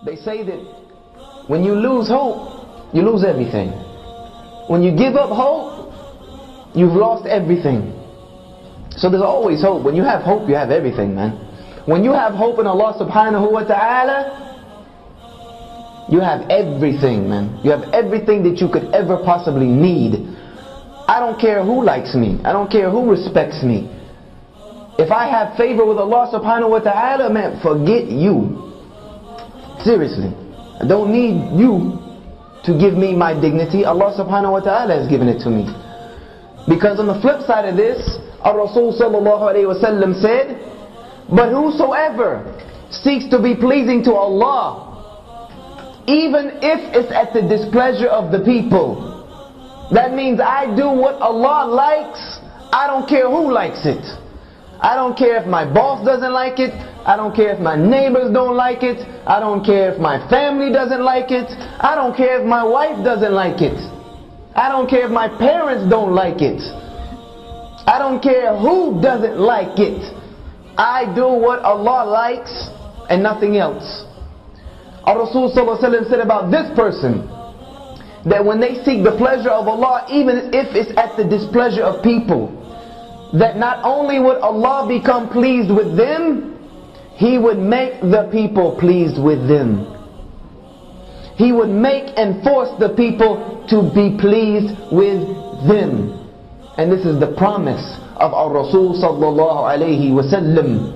They say that when you lose hope, you lose everything. When you give up hope, you've lost everything. So there's always hope. When you have hope, you have everything, man. When you have hope in Allah subhanahu wa ta'ala, you have everything, man. You have everything that you could ever possibly need. I don't care who likes me. I don't care who respects me. If I have favor with Allah subhanahu wa ta'ala, man, forget you. Seriously. I don't need you to give me my dignity. Allah subhanahu wa ta'ala has given it to me. Because on the flip side of this, Ar-Rasul sallallahu alayhi wa sallam said, but whosoever seeks to be pleasing to Allah, even if it's at the displeasure of the people, that means I do what Allah likes. I don't care who likes it. I don't care if my boss doesn't like it. I don't care if my neighbors don't like it. I don't care if my family doesn't like it. I don't care if my wife doesn't like it. I don't care if my parents don't like it. I don't care who doesn't like it. I do what Allah likes and nothing else. Ar-Rasul sallallahu alaihi wasallam said about this person that when they seek the pleasure of Allah, even if it's at the displeasure of people, that not only would Allah become pleased with them, He would make the people pleased with them. He would make and force the people to be pleased with them. And this is the promise of Ar-Rasul sallallahu alayhi wasallam.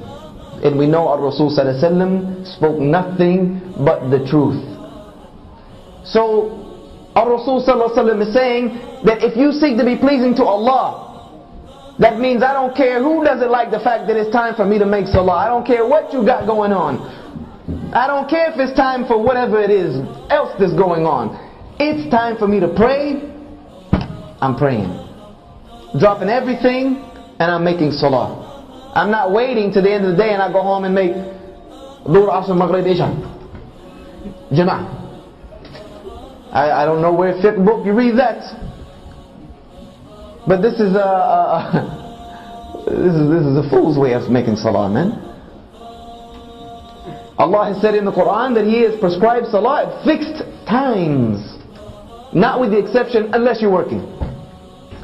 And we know Ar-Rasul sallallahu alayhi wasallam spoke nothing but the truth. So Ar-Rasul sallallahu alayhi wasallam is saying that if you seek to be pleasing to Allah, that means I don't care who doesn't like the fact that it's time for me to make salah. I don't care what you got going on. I don't care if it's time for whatever it is else that's going on. It's time for me to pray. I'm praying. Dropping everything and I'm making salah. I'm not waiting to the end of the day and I go home and make Dhuhr, Asr, Maghrib, Isha, Jama'ah. I don't know where fiqh book you read that. But this is a fool's way of making salah, man. Allah has said in the Quran that He has prescribed salah at fixed times. Not with the exception unless you're working.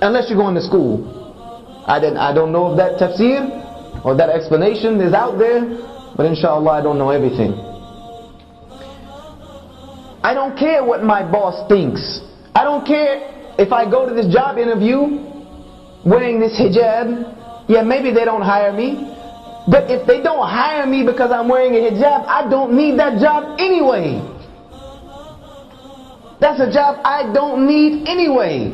Unless you're going to school. I don't know if that tafsir or that explanation is out there, but inshallah I don't know everything. I don't care what my boss thinks. I don't care if I go to this job interview wearing this hijab. Yeah, maybe they don't hire me. But if they don't hire me because I'm wearing a hijab, I don't need that job anyway. That's a job I don't need anyway.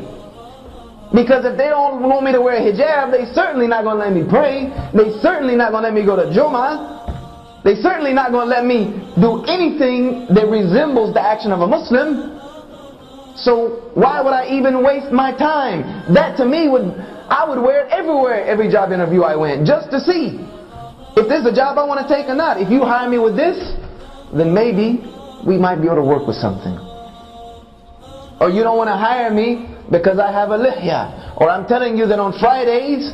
Because if they don't want me to wear a hijab, they certainly not going to let me pray. They certainly not going to let me go to Jummah. They certainly not going to let me do anything that resembles the action of a Muslim. So why would I even waste my time? That to me I would wear it everywhere, every job interview I went, just to see if this is a job I want to take or not. If you hire me with this, then maybe we might be able to work with something. Or you don't want to hire me because I have a lihya. Or I'm telling you that on Fridays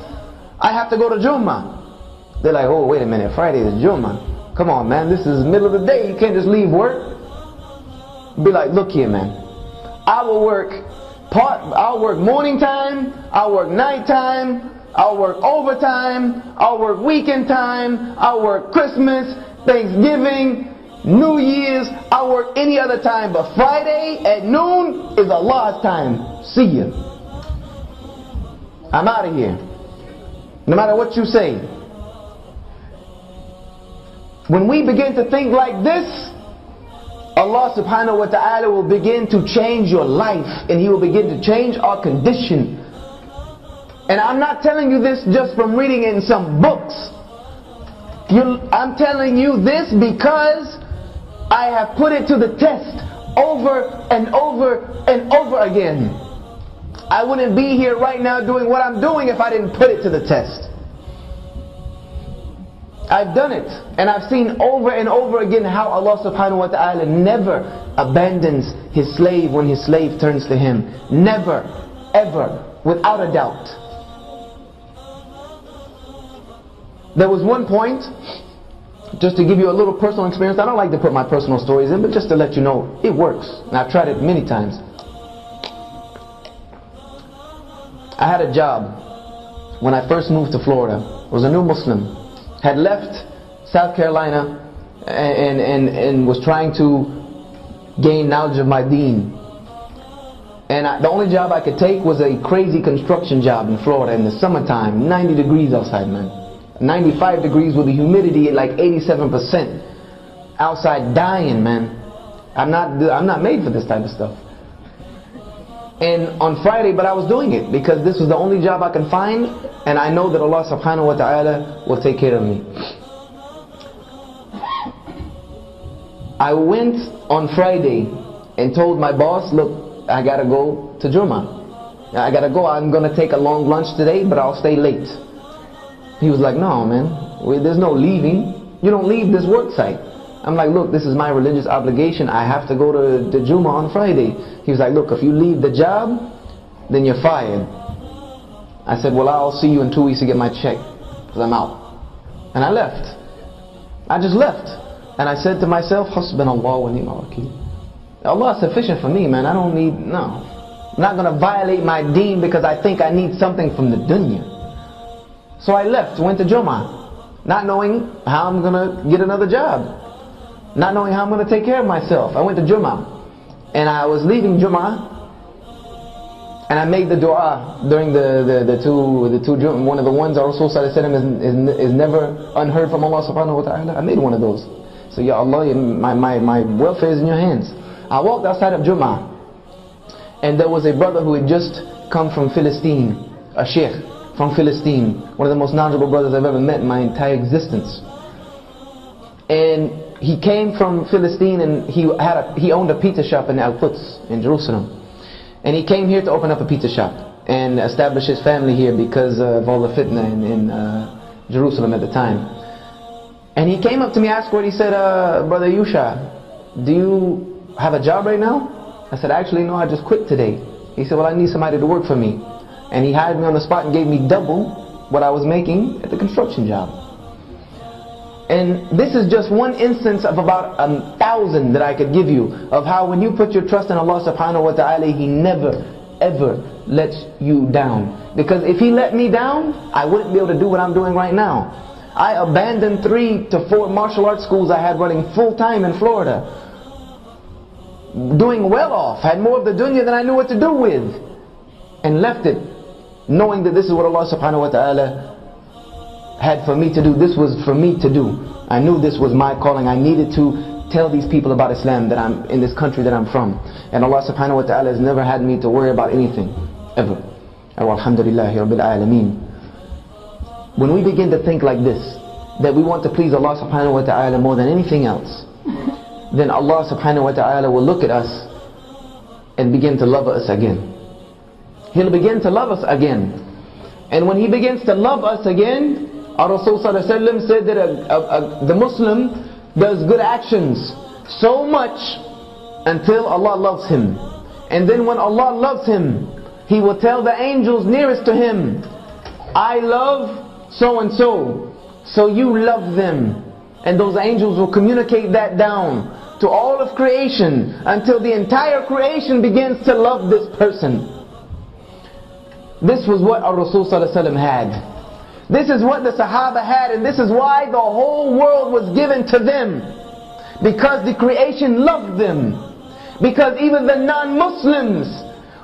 I have to go to Jummah. They're like, oh wait a minute, Friday is Jummah. Come on man, this is the middle of the day, you can't just leave work. Be like, look here man, I'll work morning time, I'll work night time, I'll work overtime, I'll work weekend time, I'll work Christmas, Thanksgiving, New Year's, I'll work any other time, but Friday at noon is Allah's time. See ya. I'm out of here. No matter what you say. When we begin to think like this, Allah subhanahu wa ta'ala will begin to change your life, and He will begin to change our condition. And I'm not telling you this just from reading in some books. I'm telling you this because I have put it to the test over and over and over again. I wouldn't be here right now doing what I'm doing if I didn't put it to the test. I've done it, and I've seen over and over again how Allah subhanahu wa ta'ala never abandons His slave when His slave turns to Him. Never, ever, without a doubt. There was one point Just to give you a little personal experience, I don't like to put my personal stories in, but just to let you know, it works. And I've tried it many times. I had a job when I first moved to Florida. I was a new Muslim. Had left South Carolina and was trying to gain knowledge of my deen. And the only job I could take was a crazy construction job in Florida in the summertime. 90 degrees outside, man. 95 degrees with the humidity at like 87%. Outside dying, man. I'm not made for this type of stuff. And on Friday, but I was doing it because this was the only job I can find, and I know that Allah subhanahu wa ta'ala will take care of me. I went on Friday and told my boss, look, I gotta go to Jummah. I gotta go. I'm gonna take a long lunch today, but I'll stay late. He was like, no, man, there's no leaving. You don't leave this work site. I'm like, look, this is my religious obligation. I have to go to Jummah on Friday. He was like, look, if you leave the job, then you're fired. I said, well, I'll see you in 2 weeks to get my check, because I'm out. And I left. I just left. And I said to myself, Hasbunallah wa ni'mal wakeel. Allah is sufficient for me, man. I don't need, no. I'm not going to violate my deen because I think I need something from the dunya. So I left, went to Jummah, not knowing how I'm going to get another job. Not knowing how I'm going to take care of myself. I went to Jummah. And I was leaving Jummah. And I made the dua during the two Jummah. One of the ones that Rasul Sallallahu Alaihi Wasallam is never unheard from Allah subhanahu wa ta'ala. I made one of those. So Ya Allah, my welfare is in your hands. I walked outside of Jummah. And there was a brother who had just come from Philistine. A sheikh from Philistine. One of the most knowledgeable brothers I've ever met in my entire existence. And he came from Philistine, and he owned a pizza shop in Al-Quds in Jerusalem. And he came here to open up a pizza shop and establish his family here because of all the fitna in Jerusalem at the time. And he came up to me afterward. He said, Brother Yusha, do you have a job right now? I said, actually no, I just quit today. He said, well, I need somebody to work for me. And he hired me on the spot and gave me double what I was making at the construction job. And this is just one instance of about 1,000 that I could give you of how when you put your trust in Allah subhanahu wa ta'ala, He never ever lets you down. Because if He let me down, I wouldn't be able to do what I'm doing right now. I abandoned 3 to 4 martial arts schools I had running full time in Florida. Doing well off, had more of the dunya than I knew what to do with. And left it, knowing that this is what Allah subhanahu wa ta'ala had for me to do. This was for me to do. I knew this was my calling. I needed to tell these people about Islam, that I'm in this country that I'm from. And Allah subhanahu wa ta'ala has never had me to worry about anything, ever. Alhamdulillahi Rabbil Alameen. When we begin to think like this, that we want to please Allah subhanahu wa ta'ala more than anything else, then Allah subhanahu wa ta'ala will look at us and begin to love us again. He'll begin to love us again. And when He begins to love us again, our Rasul Sallallahu Alaihi Wasallam said that the Muslim does good actions so much until Allah loves him. And then when Allah loves him, He will tell the angels nearest to him, I love so and so, so you love them. And those angels will communicate that down to all of creation until the entire creation begins to love this person. This was what our Rasul Sallallahu Alaihi Wasallam had. This is what the Sahaba had, and this is why the whole world was given to them. Because the creation loved them. Because even the non-Muslims,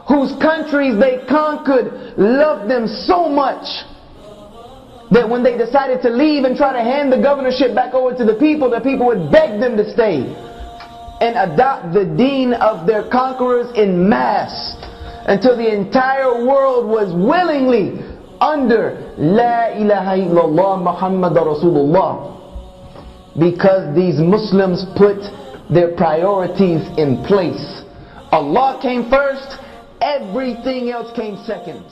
whose countries they conquered, loved them so much that when they decided to leave and try to hand the governorship back over to the people would beg them to stay and adopt the deen of their conquerors in mass, until the entire world was willingly under La ilaha illallah Muhammad Rasulullah. Because these Muslims put their priorities in place. Allah came first, everything else came second.